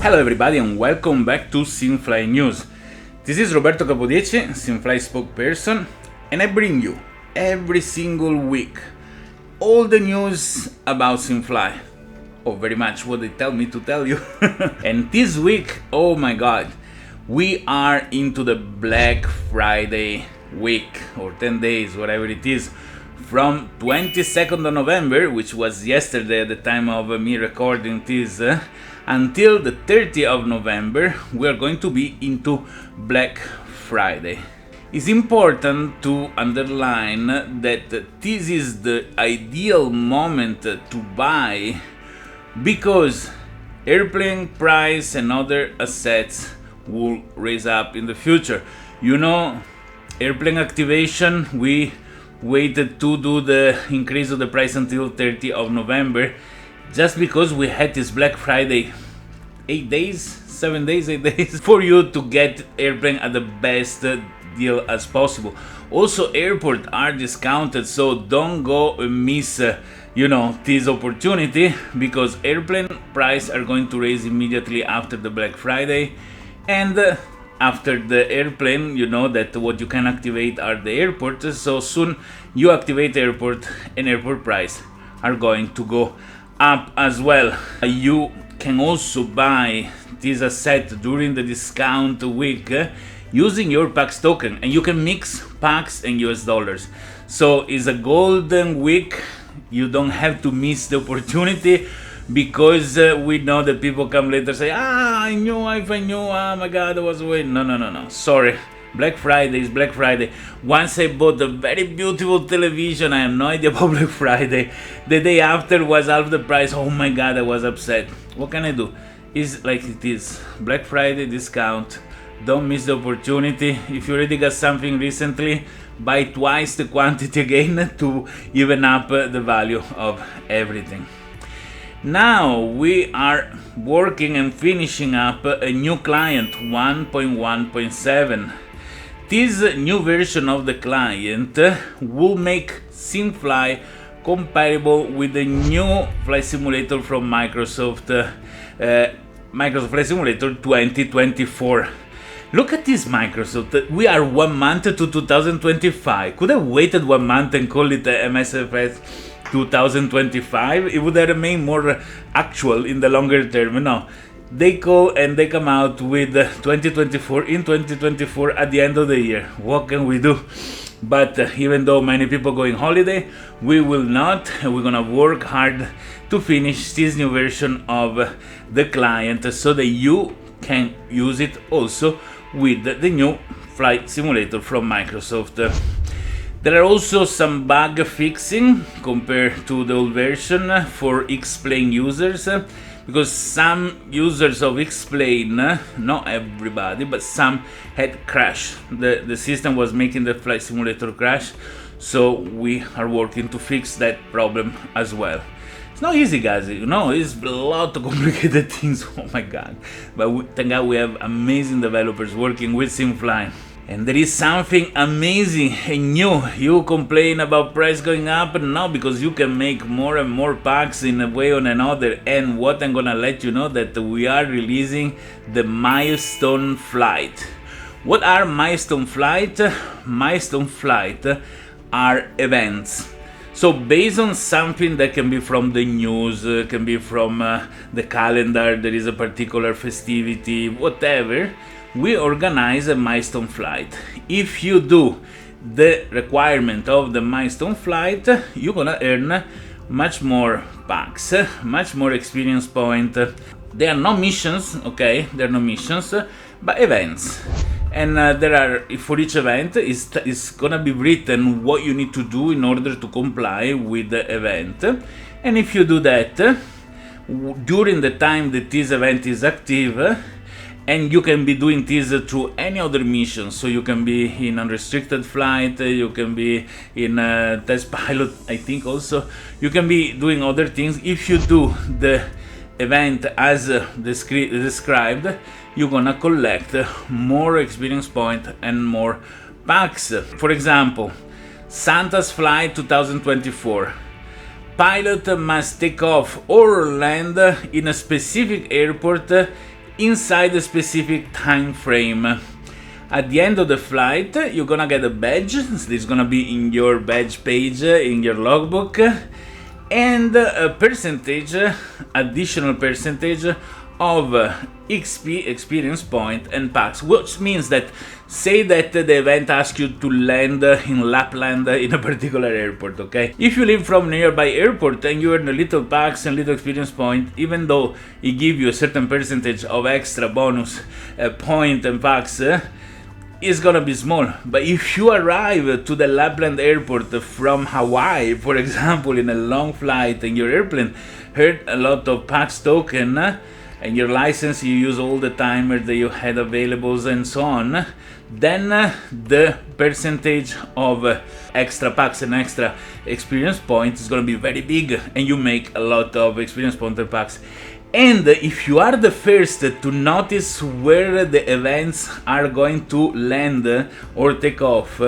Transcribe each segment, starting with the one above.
Hello everybody and welcome back to SimFly News. This is Roberto Capodieci, SimFly spokesperson, and I bring you every single week all the news about SimFly. Oh, very much what they tell me to tell you. And this week, oh my god, we are into the Black Friday week, or 10 days, whatever it is. From 22nd of November, which was yesterday at the time of me recording this, until the 30th of November, we are going to be into Black Friday. It's important to underline that this is the ideal moment to buy because airplane price and other assets will raise up in the future. You know, airplane activation, we waited to do the increase of the price until 30th of November just because we had this Black Friday 8 days, 7 days, 8 days for you to get airplane at the best deal as possible. Also, airports are discounted, so don't go and miss this opportunity because airplane price are going to raise immediately after the Black Friday, and after the airplane, you know that what you can activate are the airports, so soon you activate airport and airport price are going to go up as well. You can also buy this asset during the discount week using your PAX token, and you can mix PAX and US dollars. So it's a golden week. You don't have to miss the opportunity because we know that people come later say, I knew, if I knew, oh my god, I was waiting. No, sorry. Black Friday is Black Friday. Once I bought a very beautiful television, I have no idea about Black Friday. The day after was half the price. Oh my god, I was upset. What can I do? It's like it is. Black Friday discount. Don't miss the opportunity. If you already got something recently, buy twice the quantity again to even up the value of everything. Now we are working and finishing up a new client 1.1.7. This new version of the client will make SimFly compatible with the new flight simulator from Microsoft, Microsoft Flight Simulator 2024. Look at this, Microsoft. We are 1 month to 2025. Could have waited 1 month and call it MSFS 2025. It would have remained more actual in the longer term. No, they call and they come out with 2024 in 2024 at the end of the year. What can we do? But even though many people go on holiday, we will not. We're gonna work hard to finish this new version of the client so that you can use it also with the new flight simulator from Microsoft. There are also some bug fixing compared to the old version for X-Plane users, because some users of X-Plane, not everybody, but some had crashed. The system was making the flight simulator crash, so we are working to fix that problem as well. It's not easy, guys, it's a lot of complicated things, oh my god. But thank god we have amazing developers working with SimFly. And there is something amazing and new. You complain about price going up, now because you can make more and more packs in a way or another. And what I'm gonna let you know that we are releasing the Milestone Flight. What are Milestone Flight? Milestone Flight are events. So based on something that can be from the news, can be from the calendar, there is a particular festivity, whatever, we organize a Milestone Flight. If you do the requirement of the Milestone Flight, you're gonna earn much more packs, much more experience point. There are no missions, okay? There are no missions, but events. And there are, for each event, is gonna be written what you need to do in order to comply with the event. And if you do that, during the time that this event is active, and you can be doing this through any other mission, so you can be in unrestricted flight, you can be in test pilot, I think also, you can be doing other things. If you do the event as described, you're gonna collect more experience point and more packs. For example, Santa's Flight 2024. Pilot must take off or land in a specific airport inside a specific time frame. At the end of the flight, you're gonna get a badge. So it's gonna be in your badge page in your logbook, and a percentage, additional percentage of XP, experience point, and packs, which means that, say that the event asks you to land in Lapland in a particular airport, okay? If you live from a nearby airport and you earn a little packs and little experience point, even though it gives you a certain percentage of extra bonus point and packs, is gonna be small. But if you arrive to the Lapland airport from Hawaii, for example, in a long flight, and your airplane earned a lot of packs token, and your license you use all the timers that you had available and so on, then the percentage of extra packs and extra experience points is going to be very big, and you make a lot of experience point and packs. And if you are the first to notice where the events are going to land or take off,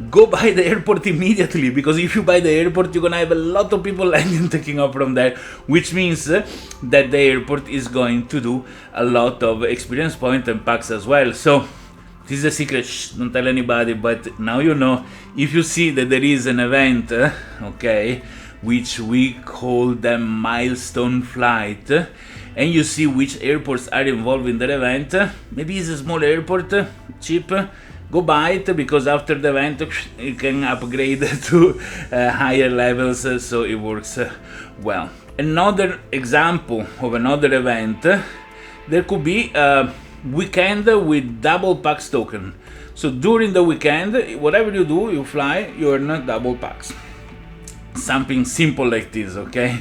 go by the airport immediately, because if you buy the airport, you're gonna have a lot of people landing, taking off from there, which means that the airport is going to do a lot of experience point and packs as well. So this is a secret, don't tell anybody, but now you know. If you see that there is an event, okay, which we call the Milestone Flight, and you see which airports are involved in that event, maybe it's a small airport, cheap, go buy it, because after the event you can upgrade to higher levels, so it works well. Another example of another event, there could be a weekend with double packs token. So during the weekend, whatever you do, you fly, you earn double packs. Something simple like this, okay?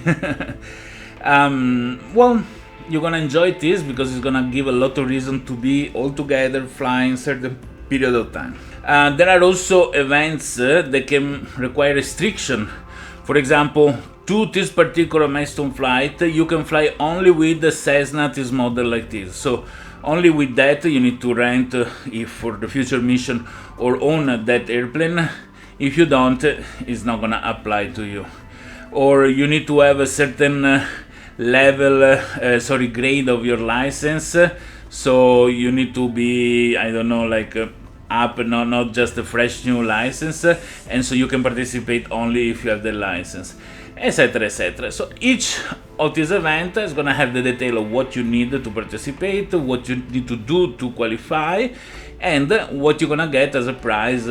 Well, you're gonna enjoy this because it's gonna give a lot of reason to be all together flying certain period of time. There are also events that can require restriction. For example, to this particular Milestone flight, you can fly only with the Cessna, this model like this. So only with that you need to rent, if for the future mission, or own that airplane. If you don't, it's not gonna apply to you. Or you need to have a certain level, grade of your license. So you need to be, I don't know, like up, not just a fresh new license, and so you can participate only if you have the license, etc, etc. So each of these events is gonna have the detail of what you need to participate, what you need to do to qualify, and what you're gonna get as a prize,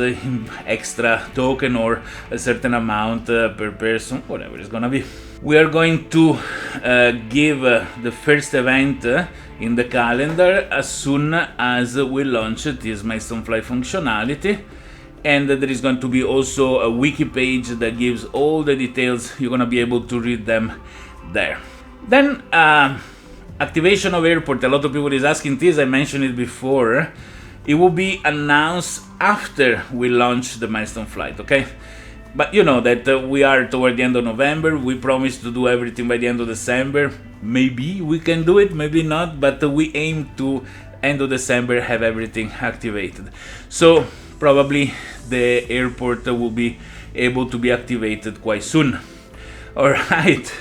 extra token or a certain amount per person, whatever it's gonna be. We are going to give the first event in the calendar as soon as we launch this Milestone Flight functionality, and there is going to be also a wiki page that gives all the details. You're gonna be able to read them there. Then activation of airport, a lot of people is asking this, I mentioned it before. It will be announced after we launch the Milestone Flight, okay? But you know that we are toward the end of November. We promised to do everything by the end of December. Maybe we can do it, maybe not, but we aim to end of December have everything activated. So probably the airport will be able to be activated quite soon. Alright,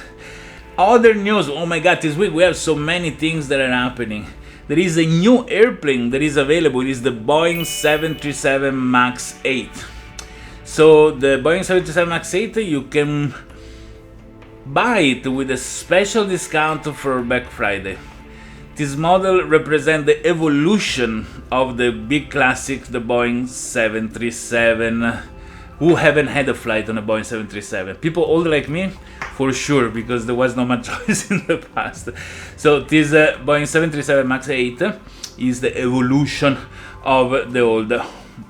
other news. Oh my god, this week we have so many things that are happening. There is a new airplane that is available. It is the Boeing 737 MAX 8. So the Boeing 737 MAX 8, you can buy it with a special discount for Black Friday. This model represents the evolution of the big classic, the Boeing 737. Who haven't had a flight on a Boeing 737? People old like me, for sure, because there was not much choice in the past. So this Boeing 737 MAX 8 is the evolution of the old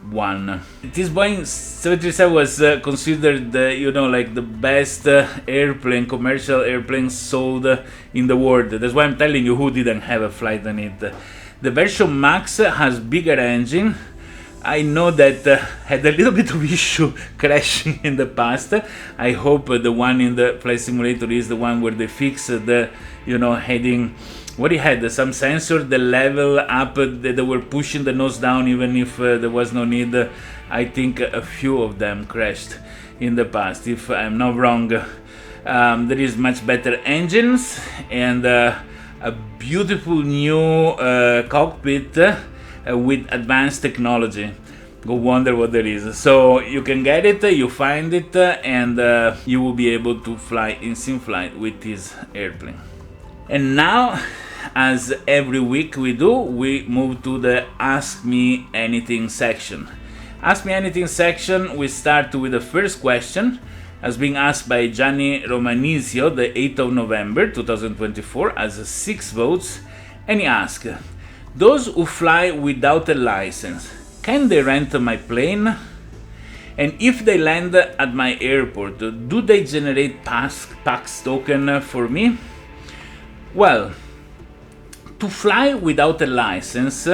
one. This Boeing 737 was considered, like the best airplane, commercial airplane sold in the world. That's why I'm telling you who didn't have a flight on it. The version Max has bigger engine. I know that had a little bit of issue crashing in the past. I hope the one in the flight simulator is the one where they fixed the, heading. What it had, some sensor, the level up, they were pushing the nose down even if there was no need. I think a few of them crashed in the past, if I'm not wrong. There is much better engines and a beautiful new cockpit with advanced technology. Go wonder what there is. So you can get it, you find it, and you will be able to fly in SimFly with this airplane. And now, as every week we do, we move to the Ask Me Anything section. Ask Me Anything section, we start with the first question, as being asked by Gianni Romanizio, the 8th of November 2024, as 6 votes, and he asks, those who fly without a license, can they rent my plane? And if they land at my airport, do they generate PAX token for me? Well, to fly without a license,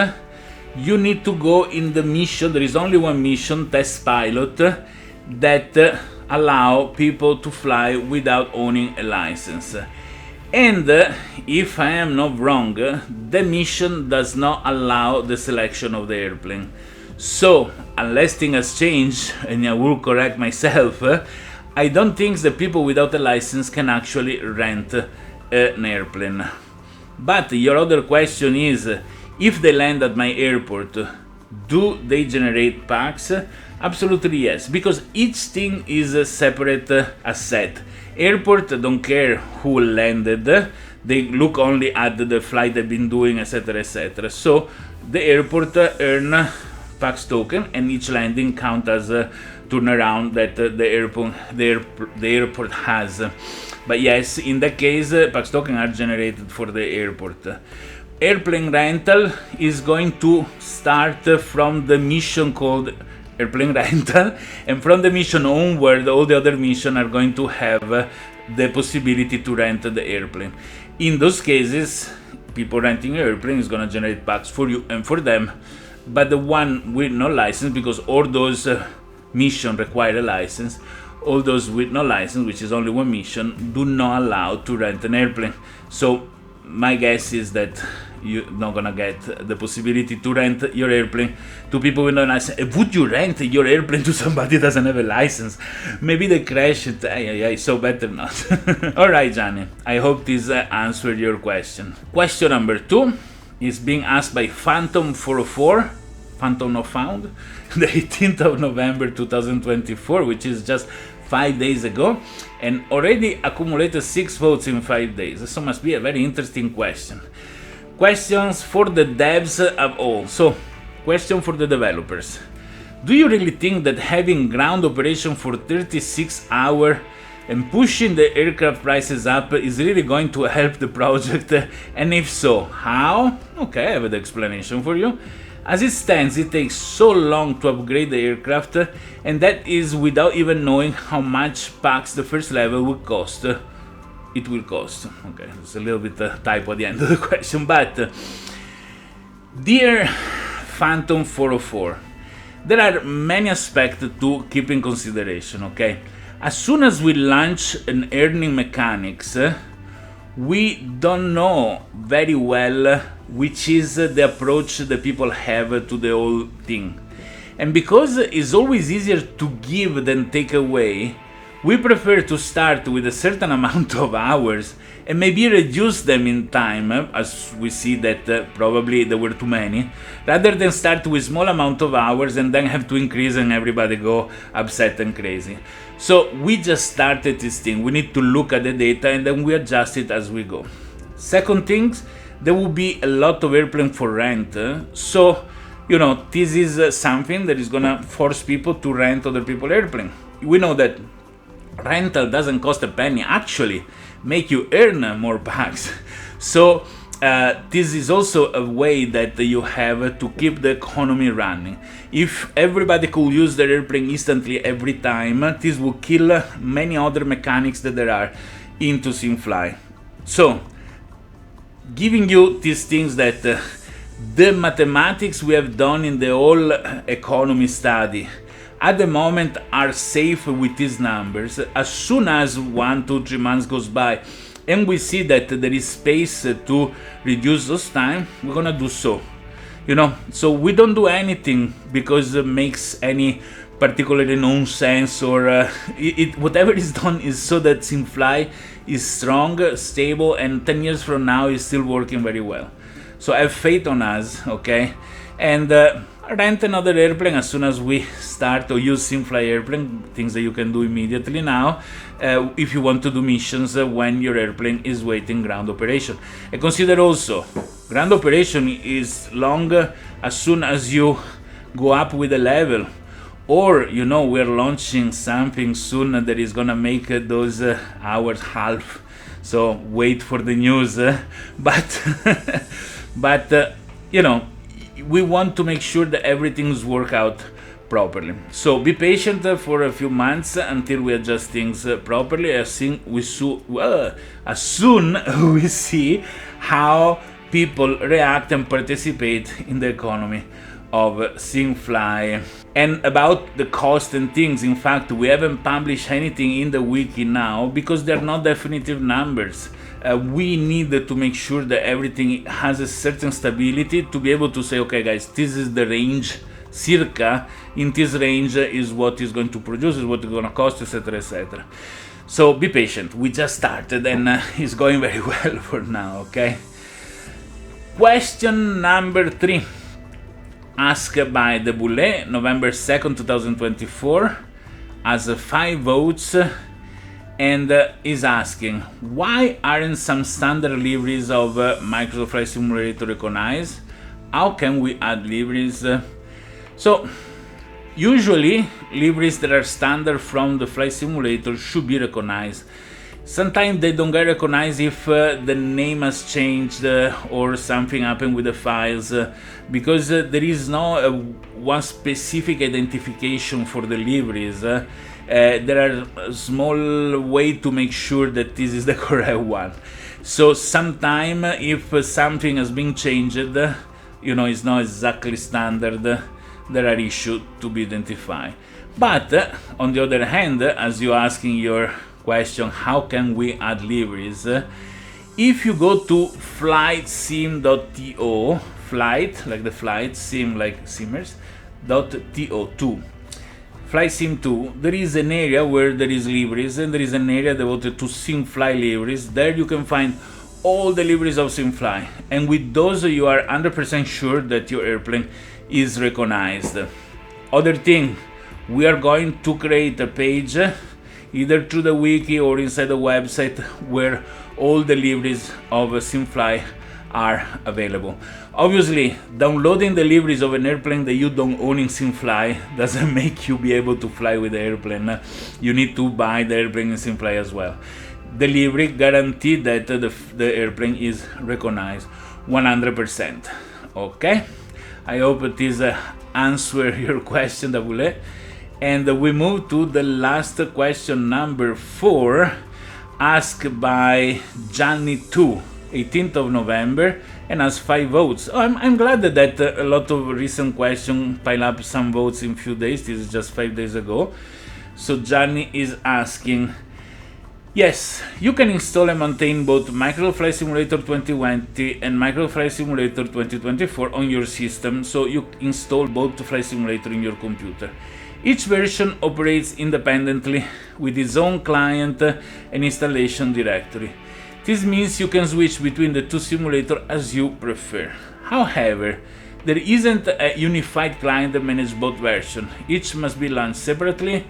you need to go in the mission. There is only one mission, test pilot, that allow people to fly without owning a license. And if I am not wrong, the mission does not allow the selection of the airplane. So, unless things has changed, and I will correct myself, I don't think the people without a license can actually rent an airplane. But your other question is, if they land at my airport, do they generate PAX? Absolutely yes, because each thing is a separate asset. Airport don't care who landed, they look only at the flight they've been doing, etc, etc. So the airport earn PAX token, and each landing count as a turnaround that the airport has. But yes, in that case, PAX tokens are generated for the airport. Airplane rental is going to start from the mission called airplane rental, and from the mission onward, all the other missions are going to have the possibility to rent the airplane. In those cases, people renting an airplane is going to generate PAX for you and for them, but the one with no license, because all those missions require a license, all those with no license, which is only one mission, do not allow to rent an airplane. So my guess is that you're not gonna get the possibility to rent your airplane to people with no license. Would you rent your airplane to somebody who doesn't have a license? Maybe they crash it, so better not. Alright, Gianni, I hope this answered your question. Question number 2 is being asked by Phantom404, Phantom Not Found, the 18th of November 2024, which is just 5 days ago, and already accumulated 6 votes in 5 days, so must be a very interesting question. Questions for the devs of all. So, question for the developers. Do you really think that having ground operation for 36 hours and pushing the aircraft prices up is really going to help the project? And if so, how? Okay, I have the explanation for you. As it stands, it takes so long to upgrade the aircraft, and that is without even knowing how much PAX the first level will cost. It will cost. Okay, it's a little bit typo at the end of the question, but dear Phantom404, there are many aspects to keep in consideration, okay? As soon as we launch an earning mechanics, we don't know very well which is the approach that people have to the whole thing. And because it's always easier to give than take away, we prefer to start with a certain amount of hours and maybe reduce them in time, as we see that probably there were too many, rather than start with small amount of hours and then have to increase and everybody go upset and crazy. So we just started this thing. We need to look at the data and then we adjust it as we go. Second things, there will be a lot of airplane for rent, so you know, this is something that is gonna force people to rent other people's airplane. We know that rental doesn't cost a penny, actually make you earn more PAX. So this is also a way that you have to keep the economy running. If everybody could use their airplane instantly every time, this will kill many other mechanics that there are into SimFly. So giving you these things that the mathematics we have done in the whole economy study at the moment are safe with these numbers. As soon as 1, 2, 3 months goes by and we see that there is space to reduce those time, we're gonna do so. You know, so we don't do anything because it makes any particularly nonsense, or whatever is done is so that SimFly is strong, stable, and 10 years from now is still working very well. So have faith on us, okay? And rent another airplane as soon as we start, or use SimFly airplane, things that you can do immediately now, if you want to do missions when your airplane is waiting ground operation. And consider also, ground operation is long as soon as you go up with a level, or we're launching something soon that is gonna make those hours half, so wait for the news, but we want to make sure that everything's work out properly. So be patient for a few months until we adjust things properly. As soon we see how people react and participate in the economy of SimFly. And about the cost and things, in fact, we haven't published anything in the wiki now because they're not definitive numbers. We need to make sure that everything has a certain stability to be able to say, okay guys, this is the range, circa in this range is what is going to produce, is what it's going to cost, etc, etc. So be patient, we just started and it's going very well for now, okay? Question number 3, asked by the Boulet, November 2nd, 2024, has 5 votes, and is asking, why aren't some standard liveries of Microsoft Flight Simulator recognized? How can we add liveries? So usually liveries that are standard from the Flight Simulator should be recognized. Sometimes they don't get recognized if the name has changed or something happened with the files, because there is no one specific identification for the liveries. There are a small way to make sure that this is the correct one. So sometime if something has been changed, it's not exactly standard, there are issues to be identified. But on the other hand, as you're asking your question, how can we add liveries? If you go to flightsim.to, flight like the flight, sim like simmers, .to2, Flight Sim 2, there is an area where there is liveries, and there is an area devoted to SimFly liveries. There you can find all the liveries of SimFly, and with those you are 100% sure that your airplane is recognized. Other thing, we are going to create a page either through the wiki or inside the website where all the liveries of SimFly are available. Obviously, downloading the liveries of an airplane that you don't own in SimFly doesn't make you be able to fly with the airplane. You need to buy the airplane in SimFly as well. The livery guarantees that the airplane is recognized 100%. Okay? I hope this answers your question, Davule. And we move to the last question, number 4, asked by Gianni2, 18th of November, and has 5 votes. I'm glad that a lot of recent questions pile up some votes in few days. This is just 5 days ago. So Gianni is asking, yes, you can install and maintain both Microsoft Flight Simulator 2020 and Microsoft Flight Simulator 2024 on your system, so you install both Flight Simulator in your computer. Each version operates independently with its own client and installation directory. This means you can switch between the two simulators as you prefer. However, there isn't a unified client that manages both versions. Each must be launched separately?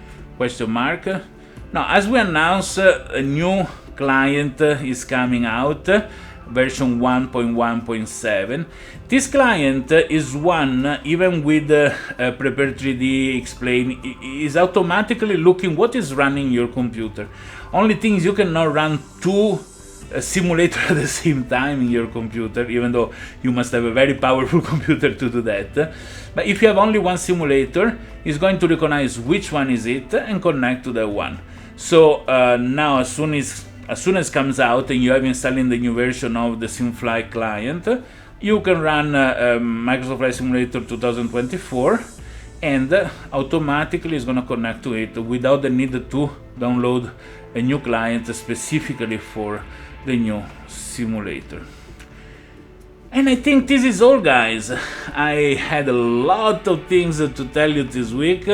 Now, as we announced, a new client is coming out, version 1.1.7. This client is one, even with Prepare 3D Explain, is automatically looking what is running your computer. Only thing is you cannot run two simulators at the same time in your computer, even though you must have a very powerful computer to do that. But if you have only one simulator, it's going to recognize which one is it and connect to that one. So now as soon as it comes out and you have installed the new version of the SimFly client, you can run Microsoft Flight Simulator 2024, and automatically it's going to connect to it without the need to download a new client specifically for the new simulator. And I think this is all, guys. I had a lot of things to tell you this week,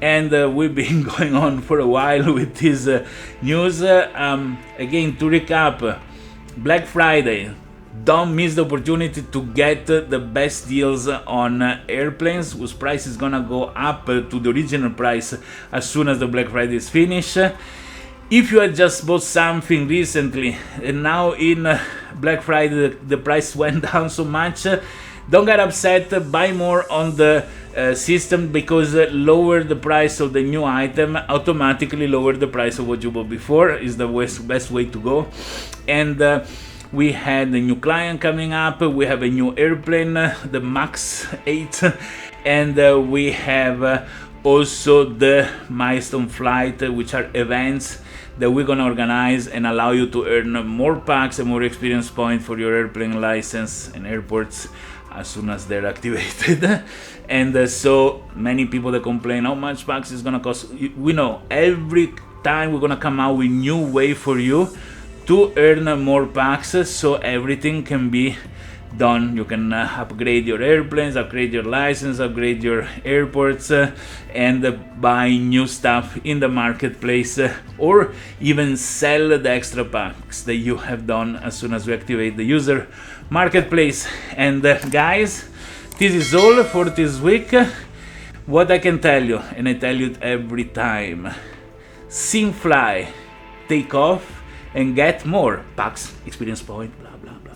and we've been going on for a while with this news. Again, to recap, Black Friday, don't miss the opportunity to get the best deals on airplanes whose price is gonna go up to the original price as soon as the Black Friday is finished. If you had just bought something recently and now in Black Friday the price went down so much, don't get upset, buy more on the system, because lower the price of the new item automatically lower the price of what you bought before is the best way to go. And we had a new client coming up, we have a new airplane, the Max 8, and we have also the Milestone Flight, which are events that we're gonna organize and allow you to earn more packs and more experience points for your airplane license and airports as soon as they're activated. And so many people that complain how much packs is gonna cost. We know every time we're gonna come out with new way for you to earn more packs, so everything can be done. You can upgrade your airplanes, upgrade your license, upgrade your airports, and buy new stuff in the marketplace, or even sell the extra packs that you have done as soon as we activate the user marketplace. And guys, this is all for this week. What I can tell you, and I tell you it every time, SimFly, take off and get more packs, experience point, blah blah blah.